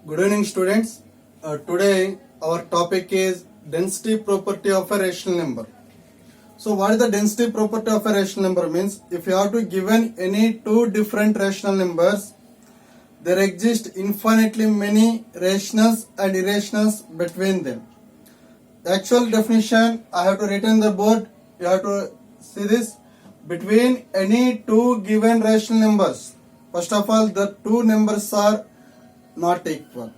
Good evening, students. Today our topic is density property of a rational number. So what is the density property of a rational number? Means if you have to given any two different rational numbers, there exist infinitely many rationals and irrationals between them. Actual definition I have to write on the board. You have to see this. Between any two given rational numbers, first of all, the two numbers are not equal.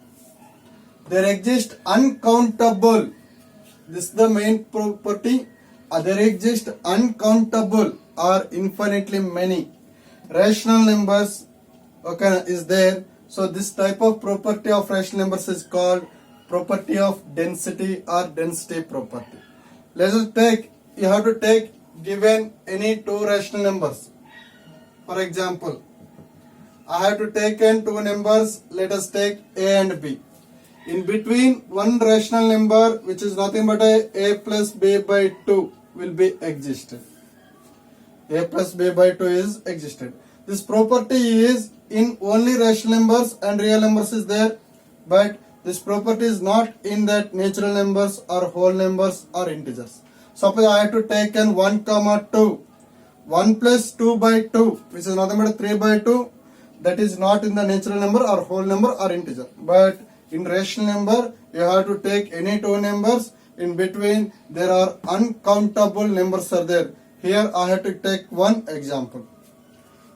There exist uncountable. This is the main property. There exist uncountable or infinitely many rational numbers. Okay, is there. So this type of property of rational numbers is called property of density or density property. Let us take. You have to take given any two rational numbers. For example, I have to take in two numbers. Let us take A and B. In between one rational number which is nothing but a plus b by 2 will be existed. A plus b by 2 is existed. This property is in only rational numbers and real numbers is there, but this property is not in that natural numbers or whole numbers or integers. Suppose I have to take in 1 comma 2. 1 plus 2 by 2 which is nothing but 3 by 2, that is not in the natural number or whole number or integer, but in rational number you have to take any two numbers. In between there are uncountable numbers are there. Here I have to take one example.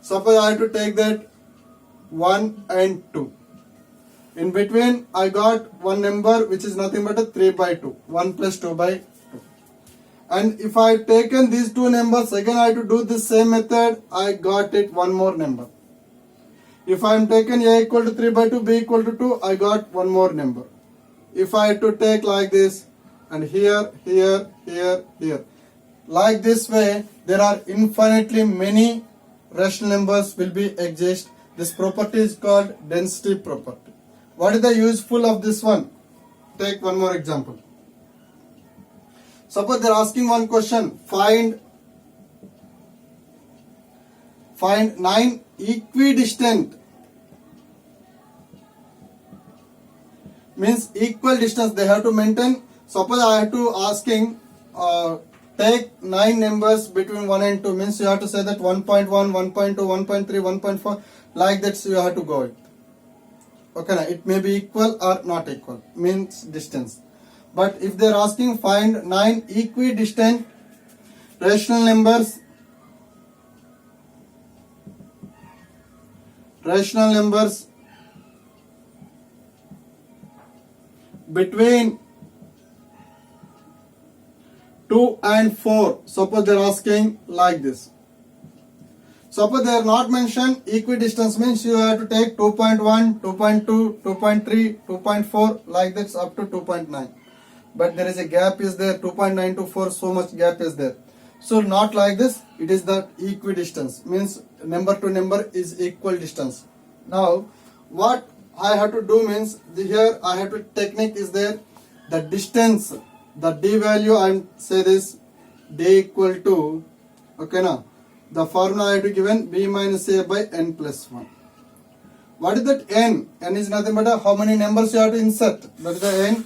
Suppose I have to take that 1 and 2. In between I got one number which is nothing but a 3 by 2. 1 plus 2 by 2. And if I have taken these two numbers, again I have to do the same method. I got it one more number. If I am taken A equal to 3 by 2, B equal to 2, I got one more number. If I had to take like this, and here, like this way, there are infinitely many rational numbers will be exist. This property is called density property. What is the useful of this one? Take one more example. Suppose they are asking one question. Find 9 equidistant, means equal distance they have to maintain. Suppose I have to asking take 9 numbers between 1 and 2, means you have to say that 1.1, 1.2, 1.3, 1.4, like that, so you have to go it. Okay, now it may be equal or not equal, means distance. But if they are asking find 9 equidistant rational numbers, between 2 and 4. Suppose they are asking like this. Suppose they are not mentioned equidistance, means you have to take 2.1, 2.2, 2.3, 2.4, like that up to 2.9. But there is a gap is there, 2.9 to 4, so much gap is there. So not like this, it is the equidistance, means number to number is equal distance. Now what I have to do means, here I have to technique is there, the distance, the d value I am say this d equal to, okay now, the formula I have to given b minus a by n plus 1. What is that n? N is nothing but how many numbers you have to insert, that is the n.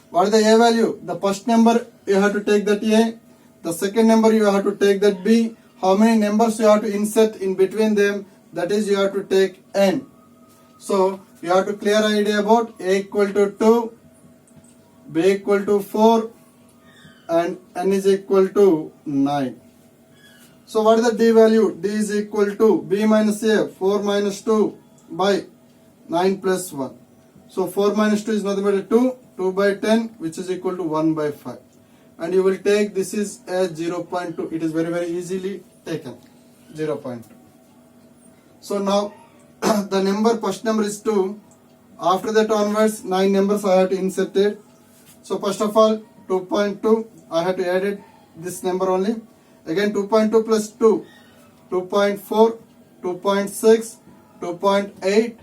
What is the a value? The first number you have to take that a, the second number you have to take that b. How many numbers you have to insert in between them, that is you have to take n. So you have to clear idea about a equal to 2, b equal to 4 and n is equal to 9. So what is the d value? D is equal to b minus a, 4 minus 2 by 9 plus 1. So 4 minus 2 is nothing but 2, 2 by 10 which is equal to 1 by 5. And you will take this is as 0.2. It is very easily taken, 0.2. So now the number, first number is 2. After that onwards 9 numbers I have to insert it. So first of all 2.2 I have to add it, this number only. Again 2.2 plus 2, 2.4, 2.6, 2.8,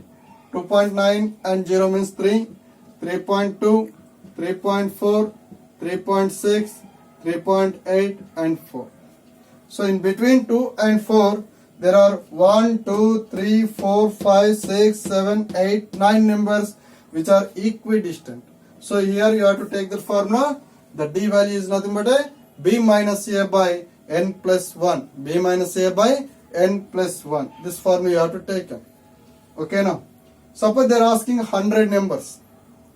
2.9 and 0 means 3, 3.2, 3.4, 3.6, 3.8 and 4. So in between 2 and 4 there are 1, 2, 3, 4, 5, 6, 7, 8, 9 numbers which are equidistant. So here you have to take the formula. The D value is nothing but a B minus A by N plus 1. B minus A by N plus 1. This formula you have to take. Okay now. Suppose they are asking 100 numbers.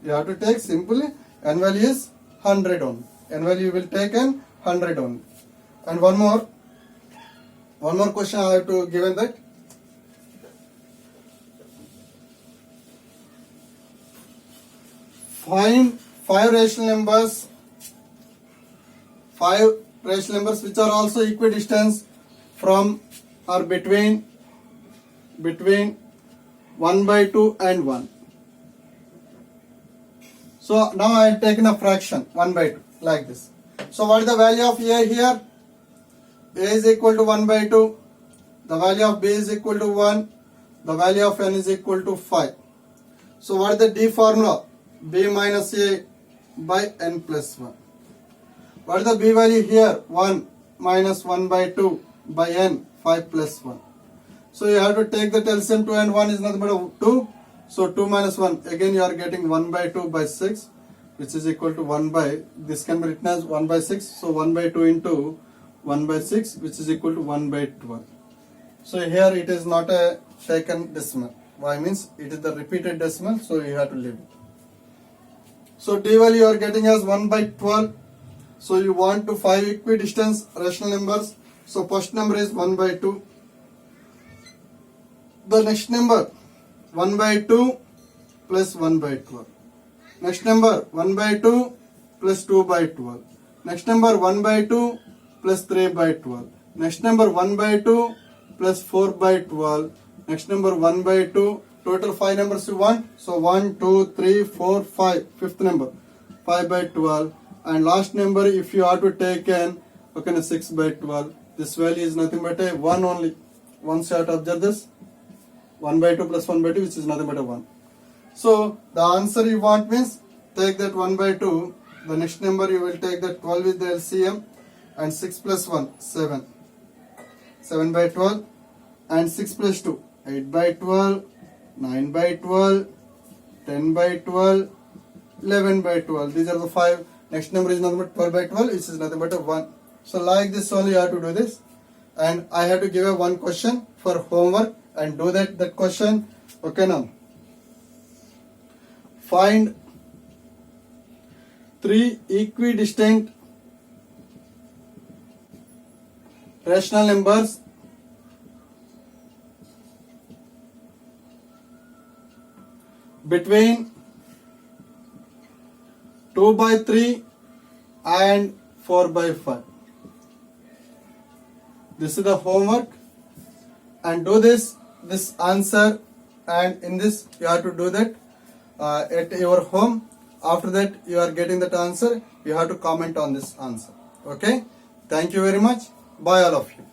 You have to take simply N value is 100 only. N value you will take an 100 only. And one more question I have to given that. Find five rational numbers which are also equidistant from or between 1 by 2 and 1. So now I have taken a fraction 1 by 2 like this. So what is the value of A here? A is equal to 1 by 2. The value of B is equal to 1. The value of N is equal to 5. So what is the D formula? B minus A by N plus 1. What is the B value here? 1 minus 1 by 2 by N, 5 plus 1. So you have to take the LCM. 2 and 1 is nothing but 2. So 2 minus 1, again you are getting 1 by 2 by 6, which is equal to 1 by, this can be written as 1 by 6. So 1 by 2 into 1 by 6, which is equal to 1 by 12. So here it is not a taken decimal. Why means it is the repeated decimal, so you have to leave it. So D value you are getting as 1 by 12. So you want to 5 equidistant rational numbers. So first number is 1 by 2. The next number 1 by 2 plus 1 by 12. Next number 1 by 2 plus 2 by 12. Next number 1 by 2 plus 3 by 12. Next number 1 by 2 plus 4 by 12. Next number 1 by 2. Total 5 numbers you want. So 1, 2, 3, 4, 5. Fifth number 5 by 12. And last number if you have to take an 6 by 12. This value is nothing but a 1 only. Once you have to observe this. 1 by 2 plus 1 by 2, which is nothing but a 1. So the answer you want means take that 1 by 2. The next number you will take that 12 with the LCM. And 6 plus 1, 7. 7 by 12. And 6 plus 2, 8 by 12. 9 by 12. 10 by 12. 11 by 12. These are the 5. Next number is nothing but 12 by 12, which is nothing but a 1. So like this only you have to do this. And I have to give a one question for homework. And do that question. Okay now. Find 3 equidistant rational numbers between 2 by 3 and 4 by 5. This is the homework. And do this answer, and in this you have to do that at your home. After that you are getting that answer, you have to comment on this answer. Okay, thank you very much. Bye all of you.